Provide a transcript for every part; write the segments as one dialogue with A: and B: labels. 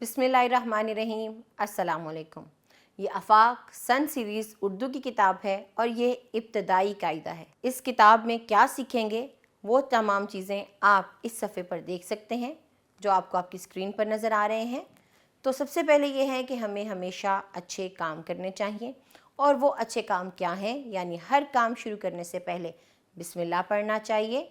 A: बिस्मिल्लाहिर्रहमानिर्रहीम। अस्सलामुअलैकुम। ये आफाक सन सीरीज़ उर्दू की किताब है और ये इब्तदाई कायदा है। इस किताब में क्या सीखेंगे वो तमाम चीज़ें आप इस सफ़े पर देख सकते हैं जो आपको आपकी स्क्रीन पर नज़र आ रहे हैं। तो सबसे पहले ये है कि हमें हमेशा अच्छे काम करने चाहिए, और वो अच्छे काम क्या हैं, यानी हर काम शुरू करने से पहले बिस्मिल्लाह पढ़ना चाहिए,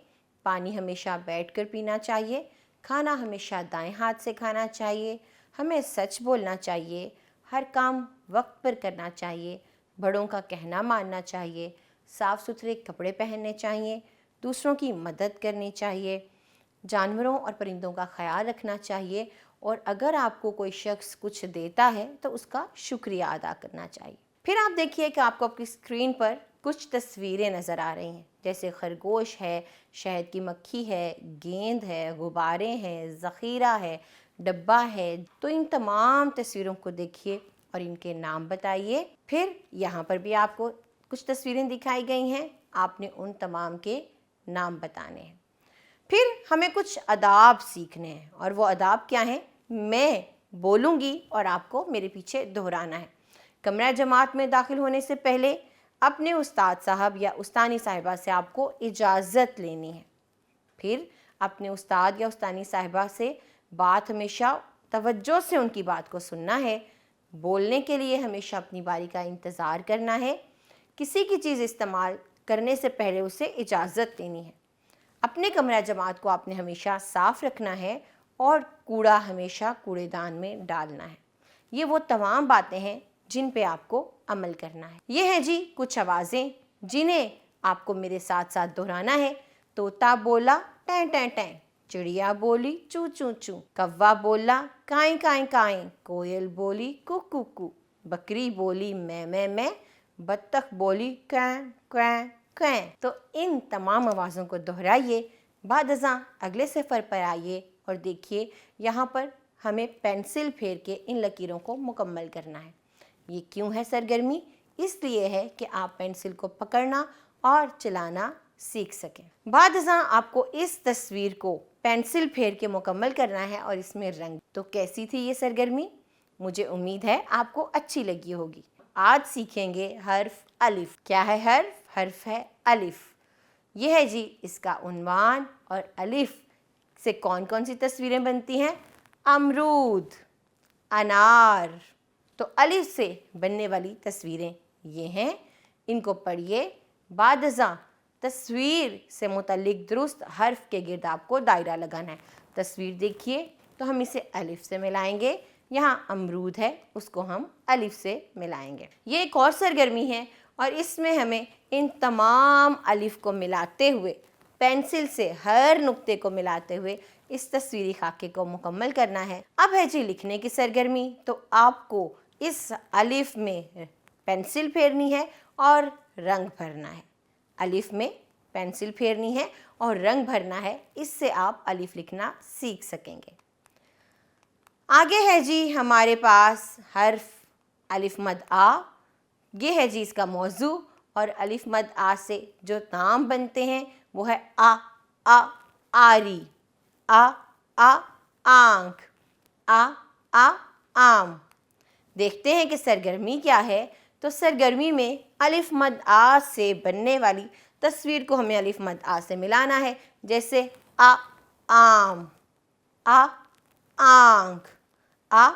A: पानी हमेशा बैठकर पीना चाहिए, खाना हमेशा दाएं हाथ से खाना चाहिए, हमें सच बोलना चाहिए, हर काम वक्त पर करना चाहिए, बड़ों का कहना मानना चाहिए, साफ़ सुथरे कपड़े पहनने चाहिए, दूसरों की मदद करनी चाहिए, जानवरों और परिंदों का ख्याल रखना चाहिए, और अगर आपको कोई शख्स कुछ देता है तो उसका शुक्रिया अदा करना चाहिए। फिर आप देखिए कि आपको आपकी स्क्रीन पर कुछ तस्वीरें नज़र आ रही हैं, जैसे खरगोश है, शहद की मक्खी है, गेंद है, गुब्बारे हैं, ज़ख़ीरा है, डब्बा है। तो इन तमाम तस्वीरों को देखिए और इनके नाम बताइए। फिर यहाँ पर भी आपको कुछ तस्वीरें दिखाई गई हैं, आपने उन तमाम के नाम बताने हैं। फिर हमें कुछ अदाब सीखने हैं, और वो अदाब क्या हैं, मैं बोलूँगी और आपको मेरे पीछे दोहराना है। कमरा जमात में दाखिल होने से पहले अपने उस्ताद साहब या उस्तानी साहिबा से आपको इजाज़त लेनी है। फिर अपने उस्ताद या उस्तानी साहिबा से बात हमेशा तवज्जो से उनकी बात को सुनना है। बोलने के लिए हमेशा अपनी बारी का इंतज़ार करना है। किसी की चीज़ इस्तेमाल करने से पहले उसे इजाज़त लेनी है। अपने कमरा जमात को आपने हमेशा साफ़ रखना है और कूड़ा हमेशा कूड़ेदान में डालना है। ये वो तमाम बातें हैं जिन पे आपको अमल करना है। ये हैं जी कुछ आवाज़ें जिन्हें आपको मेरे साथ साथ दोहराना है। तोता बोला टें टें टें, चिड़िया बोली चू चू चू, कौवा बोला काई काई काई, कोयल बोली कू कू कू, बकरी बोली मैं, बत्तख बोली क्वैं क्वैं क्वैं। तो इन तमाम आवाज़ों को दोहराइए। बाद अज़ां अगले सफ़र पर आइए और देखिए यहाँ पर हमें पेंसिल फेर के इन लकीरों को मुकम्मल करना है। ये क्यों है सरगर्मी? इसलिए है कि आप पेंसिल को पकड़ना और चलाना सीख सकें। बाद अज़ां आपको इस तस्वीर को पेंसिल फेर के मुकम्मल करना है और इसमें रंग। तो कैसी थी ये सरगर्मी? मुझे उम्मीद है आपको अच्छी लगी होगी। आज सीखेंगे हर्फ अलिफ। क्या है हर्फ? हर्फ है अलिफ। यह है जी इसका उन्वान। और अलिफ से कौन कौन सी तस्वीरें बनती हैं? अमरूद, अनार। तो अलिफ से बनने वाली तस्वीरें ये हैं, इनको पढ़िए। बाद अज़ां तस्वीर से मुतल्लिक दुरुस्त हर्फ के गिर्द आपको दायरा लगाना है। तस्वीर देखिए तो हम इसे अलिफ से मिलाएंगे। यहाँ अमरूद है, उसको हम अलिफ से मिलाएंगे। ये एक और सरगर्मी है और इसमें हमें इन तमाम अलिफ को मिलाते हुए, पेंसिल से हर नुक्ते को मिलाते हुए इस तस्वीरी खाके को मुकम्मल करना है। अब है जी लिखने की सरगर्मी। तो आपको इस अलिफ में पेंसिल फेरनी है और रंग भरना है। अलिफ में पेंसिल फेरनी है और रंग भरना है, इससे आप अलिफ लिखना सीख सकेंगे। आगे है जी हमारे पास हर्फ अलिफ मद आ। ये है जी इसका मौजू। और अलिफ मद आ से जो नाम बनते हैं वो है आ आरी, आ आंख, आ आम। देखते हैं कि सरगर्मी क्या है। तो सरगर्मी में अलिफ मद आ से बनने वाली तस्वीर को हमें अलिफ मद आ से मिलाना है। जैसे आ आम, आ आंख, आ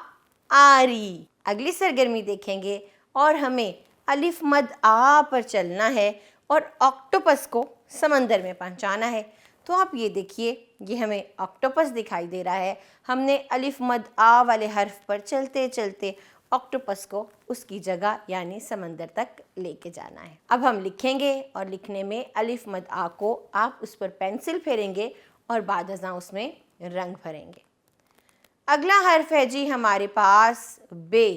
A: आरी। अगली सरगर्मी देखेंगे और हमें अलिफ मद आ पर चलना है और ऑक्टोपस को समंदर में पहुंचाना है। तो आप ये देखिए, ये हमें ऑक्टोपस दिखाई दे रहा है। हमने अलिफ मद आ वाले हर्फ पर चलते चलते ऑक्टोपस को उसकी जगह यानी समंदर तक लेके जाना है। अब हम लिखेंगे और लिखने में अलिफ मद आ को आप उस पर पेंसिल फेरेंगे और बाद अज़ां उसमें रंग भरेंगे। अगला हर्फ है जी हमारे पास बे।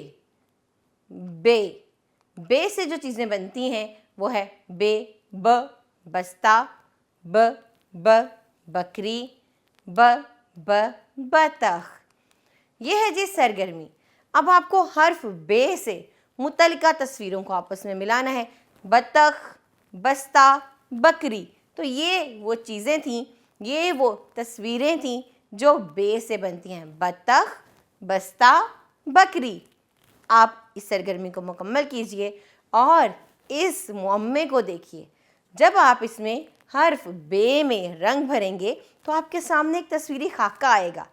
A: बे से जो चीज़ें बनती हैं वो है बे, ब बस्ता, ब बकरी, ब बतख। ये है जी सरगर्मी। अब आपको हर्फ बे से मुतल्लिका तस्वीरों को आपस में मिलाना है। बतख, बस्ता, बकरी। तो ये वो चीज़ें थीं, ये वो तस्वीरें थीं जो बे से बनती हैं। बतख, बस्ता बकरी। आप इस सरगर्मी को मुकम्मल कीजिए और इस मुअम्मे को देखिए। जब आप इसमें हर्फ बे में रंग भरेंगे तो आपके सामने एक तस्वीरी खाका आएगा।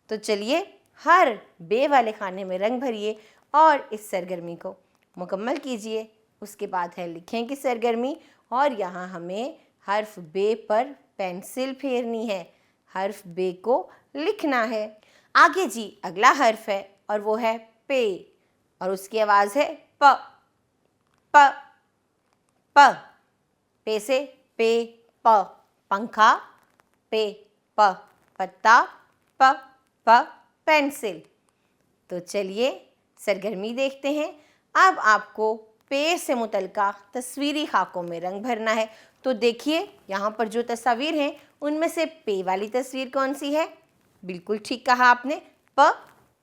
A: तो चलिए हर बे वाले खाने में रंग भरिए और इस सरगर्मी को मुकम्मल कीजिए। उसके बाद है लिखें की सरगर्मी, और यहाँ हमें हर्फ बे पर पेंसिल फेरनी है, हर्फ बे को लिखना है। आगे जी अगला हर्फ है और वो है पे, और उसकी आवाज़ है प। प प पे से पे प पंखा, पे प पत्ता, प प पेंसिल। तो चलिए सरगर्मी देखते हैं। अब आपको पे से मुतल्लिका तस्वीरी खाकों में रंग भरना है। तो देखिए यहाँ पर जो तस्वीर हैं उनमें से पे वाली तस्वीर कौन सी है? बिल्कुल ठीक कहा आपने, प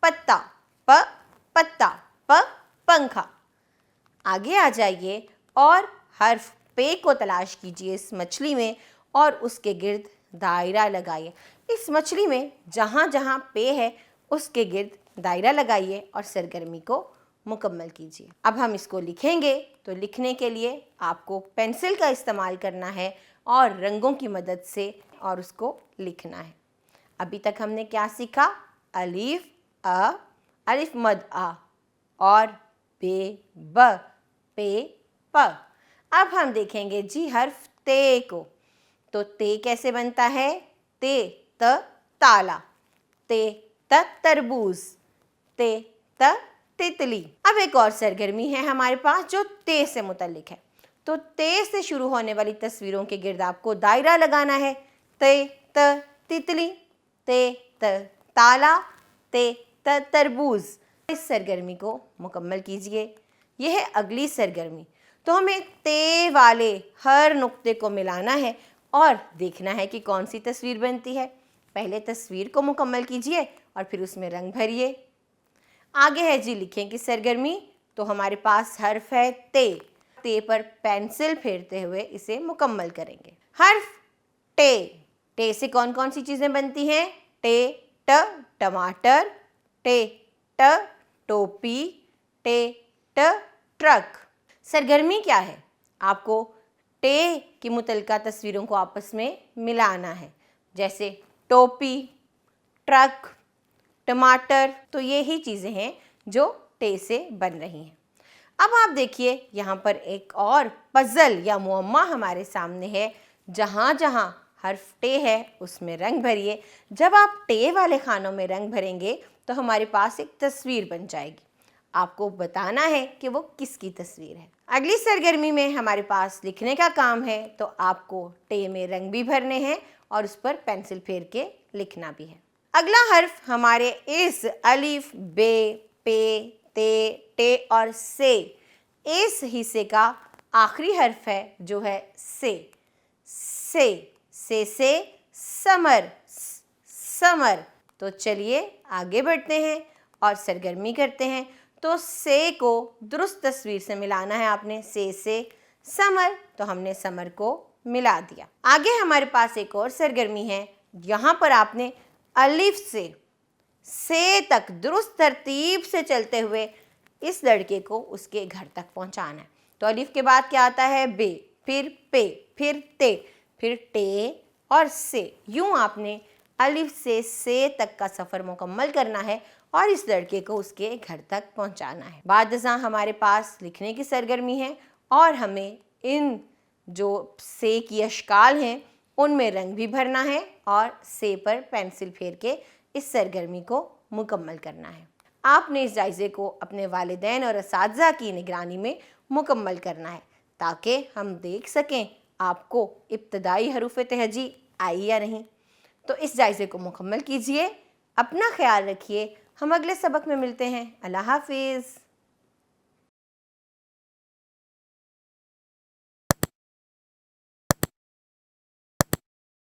A: पत्ता, प पत्ता, प पंखा। आगे आ जाइए और हर्फ पे को तलाश कीजिए इस मछली में और उसके गिर्द दायरा लगाइए। इस मछली में जहाँ जहाँ पे है उसके गिर्द दायरा लगाइए और सरगर्मी को मुकम्मल कीजिए। अब हम इसको लिखेंगे, तो लिखने के लिए आपको पेंसिल का इस्तेमाल करना है और रंगों की मदद से और उसको लिखना है। अभी तक हमने क्या सीखा? अलिफ अ, अलिफ मद आ, और बे ब, पे प। अब हम देखेंगे जी हर्फ ते को। तो ते कैसे बनता है? ते त ताला, ते त तरबूज, ते त तितली। अब एक और सरगर्मी है हमारे पास जो ते से मुतल्लिक है। तो ते से शुरू होने वाली तस्वीरों के गिर्द आपको दायरा लगाना है। ते त तितली, ते त ताला, ते त तरबूज। इस सरगर्मी को मुकम्मल कीजिए। यह है अगली सरगर्मी। तो हमें ते वाले हर नुक्ते को मिलाना है और देखना है कि कौन सी तस्वीर बनती है। पहले तस्वीर को मुकम्मल कीजिए और फिर उसमें रंग भरिए। आगे है जी लिखें की सरगर्मी। तो हमारे पास हर्फ है ते। ते पर पेंसिल फेरते हुए इसे मुकम्मल करेंगे। हर्फ टे। टे से कौन कौन सी चीज़ें बनती हैं? टे ट टमाटर, टे ट टोपी, टे ट ट्रक। सरगर्मी क्या है? आपको टे की मुतल्लिका तस्वीरों को आपस में मिलाना है, जैसे टोपी, ट्रक, टमाटर। तो ये ही चीज़ें हैं जो टे से बन रही हैं। अब आप देखिए यहाँ पर एक और पज़ल या मुअम्मा हमारे सामने है। जहाँ जहाँ हर्फ टे है उसमें रंग भरिए। जब आप टे वाले खानों में रंग भरेंगे तो हमारे पास एक तस्वीर बन जाएगी। आपको बताना है कि वो किसकी तस्वीर है। अगली सरगर्मी में हमारे पास लिखने का काम है। तो आपको टे में रंग भी भरने हैं और उस पर पेंसिल फेर के लिखना भी है। अगला हर्फ हमारे इस अलिफ, बे, पे, ते, टे और से इस हिस्से का आखिरी हर्फ है जो है से। से समर, समर। तो चलिए आगे बढ़ते हैं और सरगर्मी करते हैं। तो से को दुरुस्त तस्वीर से मिलाना है आपने। से समर, तो हमने समर को मिला दिया। आगे हमारे पास एक और सरगर्मी है। यहाँ पर आपने अलिफ से तक दुरुस्त तरतीब से चलते हुए इस लड़के को उसके घर तक पहुँचाना है। तो अलिफ के बाद क्या आता है? बे, फिर पे, फिर ते, फिर टे और से। यूँ आपने अलिफ से तक का सफ़र मुकम्मल करना है और इस लड़के को उसके घर तक पहुंचाना है। बाद हमारे पास लिखने की सरगर्मी है और हमें इन जो से की अशकाल हैं उनमें रंग भी भरना है और से पर पेंसिल फेर के इस सरगर्मी को मुकम्मल करना है। आपने इस जायज़े को अपने वालिदैन और असातिज़ा की निगरानी में मुकम्मल करना है ताकि हम देख सकें आपको इब्तदाई हरूफ तहजी आई या नहीं। तो इस जायज़े को मुकम्मल कीजिए। अपना ख्याल रखिए। हम अगले सबक में मिलते हैं। अल्लाह हाफिज़।